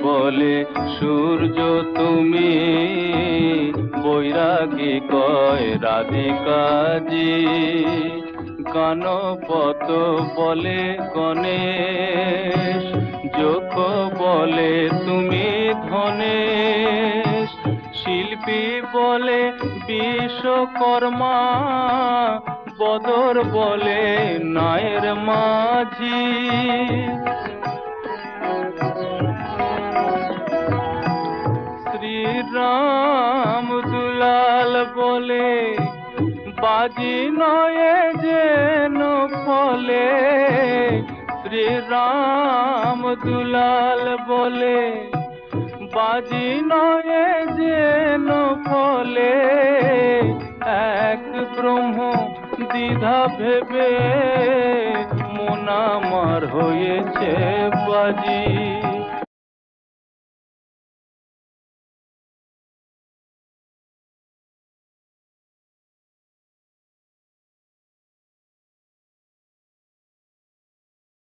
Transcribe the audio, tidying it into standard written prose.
বলে সূর্য তুমি, বৈরাগী কয় রাধিকাজি। গণপত বলে গণেশ, যোগ বলে তুমি ধনেশ। শিল্পী বলে বিশ্বকর্মা, বদর বলে নায়ের মাঝি। শ্রীরাম দুলাল বলে বাজি নয় যেন ফলে। শ্রীরাম দুলাল বলে বাজি নয় যেন ফলে। এক ব্রহ্ম দ্বিধা ভেবে মন আমার হয়েছে বাজি।